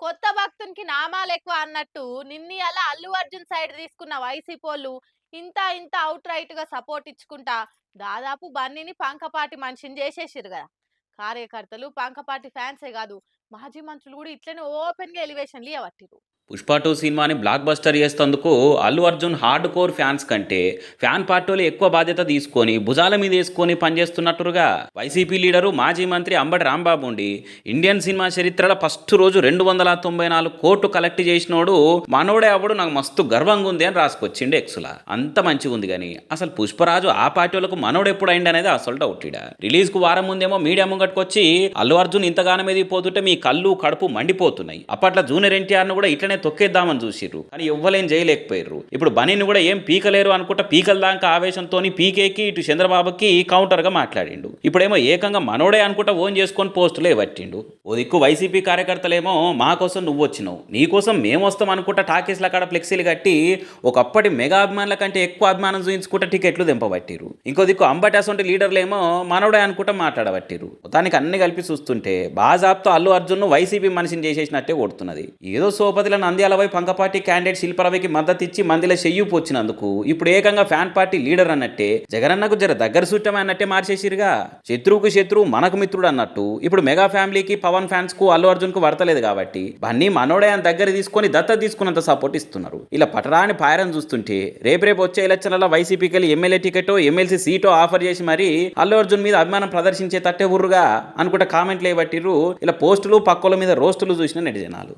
కొత్త భక్తునికి నామాలెక్కువ అన్నట్టు నిన్నియాల అల్లు అర్జున్ సైడ్ తీసుకున్న వైసీపోళ్ళు ఇంత ఇంత అవుట్ రైట్ గా సపోర్ట్ ఇచ్చుకుంటా దాదాపు బన్నీని పంకపాటి మనిషిని చేసేసిరు కదా. కార్యకర్తలు పంకపాటి ఫ్యాన్సే కాదు, మాజీ మంత్రులు కూడా ఇట్లనే ఓపెన్ గా ఎలివేషన్లు ఇవ్వట్టిరు. పుష్ప టూ సినిమాని బ్లాక్ బస్టర్ చేసేందుకు Allu Arjun hard core fans కంటే ఫ్యాన్ పార్టీలు ఎక్కువ బాధ్యత తీసుకొని భుజాల మీద వేసుకొని పనిచేస్తున్నట్టుగా వైసీపీ లీడరు మాజీ మంత్రి అంబటి రాంబాబు ఉండి ఇండియన్ సినిమా చరిత్రలో ఫస్ట్ రోజు 294 కోట్లు కలెక్ట్ చేసినోడు మనోడే అప్పుడు నాకు మస్తు గర్వంగా ఉంది అని రాసుకొచ్చిండు ఎక్సులా. అంత మంచిగా ఉంది కానీ అసలు పుష్పరాజు ఆ పార్టీలకు మనోడు ఎప్పుడు అయింది అనేది అసలు డౌట్. రిలీజ్ కు వారం ముందేమో మీడియా ముంగట్టుకొచ్చి అల్లు అర్జున్ ఇంతగానం ఎదిగిపోతుంటే మీ కళ్ళు కడుపు మండిపోతున్నాయి, అప్పట్లో జూనియర్ ఎన్టీఆర్ను కూడా ఇట్లనే తొక్కేద్దామని చూసిర్రు కానీ ఎవ్వలేం చేయలేకపోయారు. ఇప్పుడు బనీని కూడా ఏం పీకలేరు అనుకుంటా పీకల దాకా ఆవేశంతో పీకేకి ఇటు చంద్రబాబుకి కౌంటర్ గా మాట్లాడిండు. ఇప్పుడేమో ఏకంగా మనోడే అనుకుంటా ఓన్ చేసుకొని పోస్టులే పట్టిండు. ఓ దిక్కు వైసీపీ కార్యకర్తలేమో మా కోసం నువ్వు వచ్చినావు, నీ కోసం మేము వస్తాం అనుకుంటా టాకీస్ల కాడ ఫ్లెక్సీలు కట్టి ఒకప్పటి మెగా అభిమానుల కంటే ఎక్కువ అభిమానం చూయించుకుంటా టికెట్లు దింపబట్టిరు. ఇంకో దిక్కు అంబటి అసొంటి లీడర్లేమో మనోడే అనుకుంటా మాట్లాడబట్టిరు. మొత్తానికి అన్ని కలిపి చూస్తుంటే బాజాబ్తో అల్లు అర్జున్ వైసీపీ మనిషిని చేసేసినట్టే కొడుతున్నది. ఏదో సోపతిలో నంద్యాలపై పంకపాటి క్యాండిడేట్ శిల్పరవికి మద్దతు ఇచ్చి మందిలో చెయ్యి పోచ్చినందుకు ఇప్పుడు ఏకంగా ఫ్యాన్ పార్టీ లీడర్ అన్నట్టే జగనన్నకు జర దగ్గర సుట్టమే అన్నట్టే మార్చేసిరుగా. శత్రువుకు శత్రువు మనకు మిత్రుడు అన్నట్టు ఇప్పుడు మెగా ఫ్యామిలీకి పవన్ ఫ్యాన్స్ కు అల్లు అర్జున్ కు వర్తలేదు కాబట్టి బన్నీ మనోడే అని దగ్గర తీసుకొని దత్తత తీసుకున్నంత సపోర్ట్ ఇస్తున్నారు. ఇలా పటరాని పాయరం చూస్తుంటే రేపు వచ్చే ఎలక్షన్లలో వైసీపీకి వెళ్ళి ఎమ్మెల్యే టికెటో ఎమ్మెల్సీ సీటో ఆఫర్ చేసి మరి అల్లు అర్జున్ మీద అభిమానం ప్రదర్శించే తట్టే ఊరుగా అనుకుంటా కామెంట్లు ఏబట్టిర్రు. ఇలా పోస్టులు పక్కల మీద రోస్టులు చూసిన నెటిజనాలు.